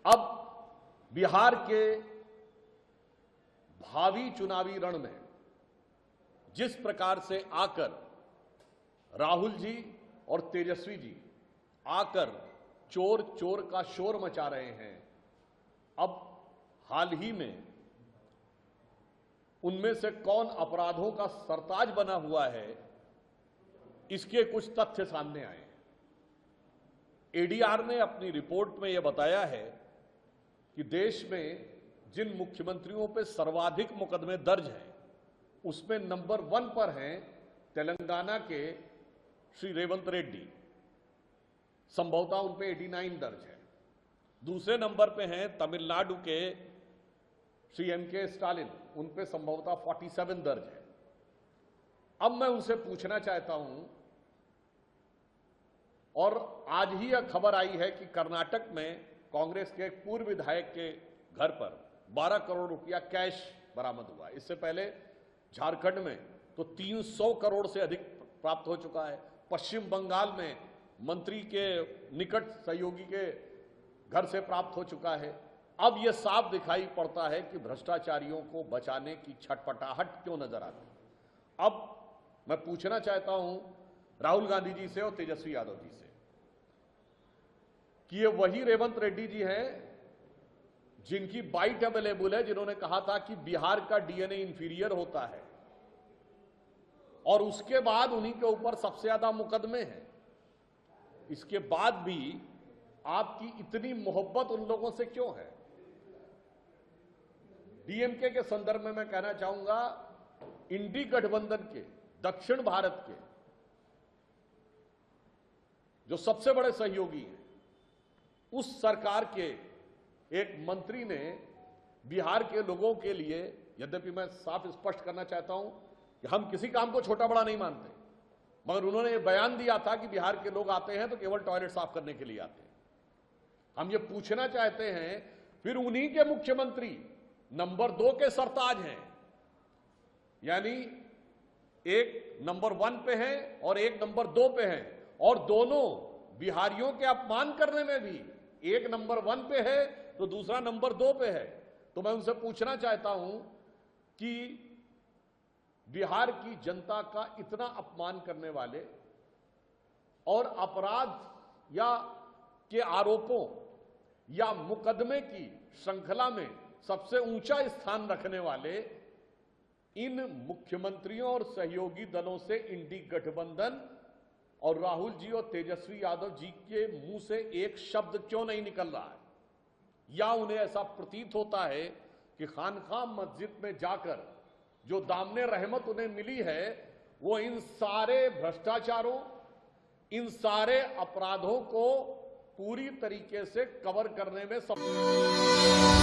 अब बिहार के भावी चुनावी रण में जिस प्रकार से आकर राहुल जी और तेजस्वी जी आकर चोर चोर का शोर मचा रहे हैं, अब हाल ही में उनमें से कौन अपराधों का सरताज बना हुआ है, इसके कुछ तथ्य सामने आए हैं। एडीआर ने अपनी रिपोर्ट में यह बताया है कि देश में जिन मुख्यमंत्रियों पे सर्वाधिक मुकदमे दर्ज हैं, उसमें नंबर 1 पर हैं तेलंगाना के श्री रेवंत रेड्डी, संभवतः उन पे 89 दर्ज है। दूसरे नंबर पे हैं तमिलनाडु के श्री एमके स्टालिन, उन पे संभवतः 47 दर्ज है। अब मैं उनसे पूछना चाहता हूं, और आज ही यह खबर आई है कि कर्नाटक में कांग्रेस के एक पूर्व विधायक के घर पर 12 करोड़ रुपया कैश बरामद हुआ। इससे पहले झारखंड में तो 300 करोड़ से अधिक प्राप्त हो चुका है। पश्चिम बंगाल में मंत्री के निकट सहयोगी के घर से प्राप्त हो चुका है। अब यह साफ दिखाई पड़ता है कि भ्रष्टाचारियों को बचाने की छटपटाहट क्यों नजर आती है। अब मैं पूछना चाहता हूं राहुल गांधी जी से और तेजस्वी यादव जी से कि ये वही रेवंत रेड्डी जी हैं जिनकी बाइट अवेलेबल है, जिन्होंने कहा था कि बिहार का डीएनए इंफीरियर होता है, और उसके बाद उन्हीं के ऊपर सबसे ज्यादा मुकदमे हैं। इसके बाद भी आपकी इतनी मोहब्बत उन लोगों से क्यों है? डीएमके के संदर्भ में मैं कहना चाहूंगा, इंडी गठबंधन के दक्षिण भारत के जो सबसे बड़े सहयोगी हैं, उस सरकार के एक मंत्री ने बिहार के लोगों के लिए, यद्यपि मैं साफ स्पष्ट करना चाहता हूं कि हम किसी काम को छोटा बड़ा नहीं मानते, मगर उन्होंने ये बयान दिया था कि बिहार के लोग आते हैं तो केवल टॉयलेट साफ करने के लिए आते हैं। हम ये पूछना चाहते हैं, फिर उन्हीं के मुख्यमंत्री नंबर 2 के सरताज हैं, यानी एक नंबर 1 पे है और एक नंबर 2 पे है, और दोनों बिहारियों के अपमान करने में भी एक नंबर 1 पे है तो दूसरा नंबर 2 पे है। तो मैं उनसे पूछना चाहता हूं कि बिहार की जनता का इतना अपमान करने वाले और अपराध या के आरोपों या मुकदमे की श्रृंखला में सबसे ऊंचा स्थान रखने वाले इन मुख्यमंत्रियों और सहयोगी दलों से इंडी गठबंधन और राहुल जी और तेजस्वी यादव जी के मुंह से एक शब्द क्यों नहीं निकल रहा है? या उन्हें ऐसा प्रतीत होता है कि खानकाह मस्जिद में जाकर जो दामने रहमत उन्हें मिली है, वो इन सारे भ्रष्टाचारों, इन सारे अपराधों को पूरी तरीके से कवर करने में सफल